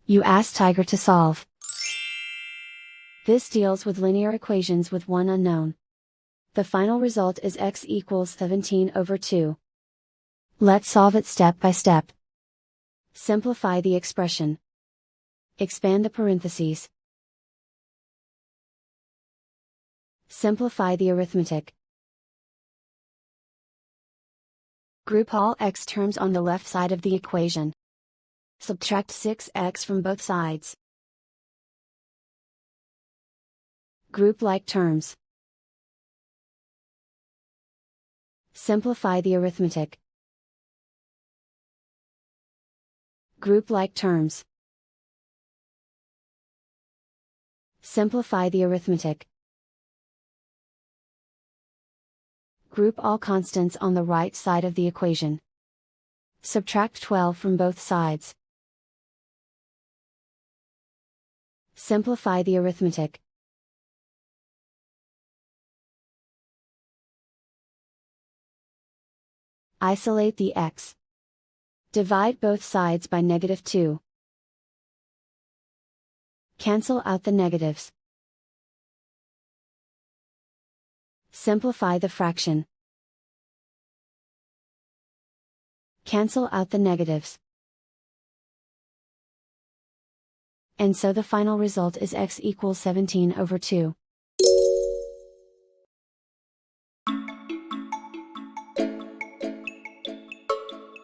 You ask Tiger to solve. This deals with linear equations with one unknown. The final result is x equals 17/2. Let's solve it step by step. Simplify the expression. Expand the parentheses. Simplify the arithmetic. Group all x terms on the left side of the equation. Subtract 6x from both sides. Group like terms. Simplify the arithmetic. Group like terms. Simplify the arithmetic. Group all constants on the right side of the equation. Subtract 12 from both sides. Simplify the arithmetic. Isolate the x. Divide both sides by -2. Cancel out the negatives. Simplify the fraction. Cancel out the negatives. And so the final result is x equals 17/2.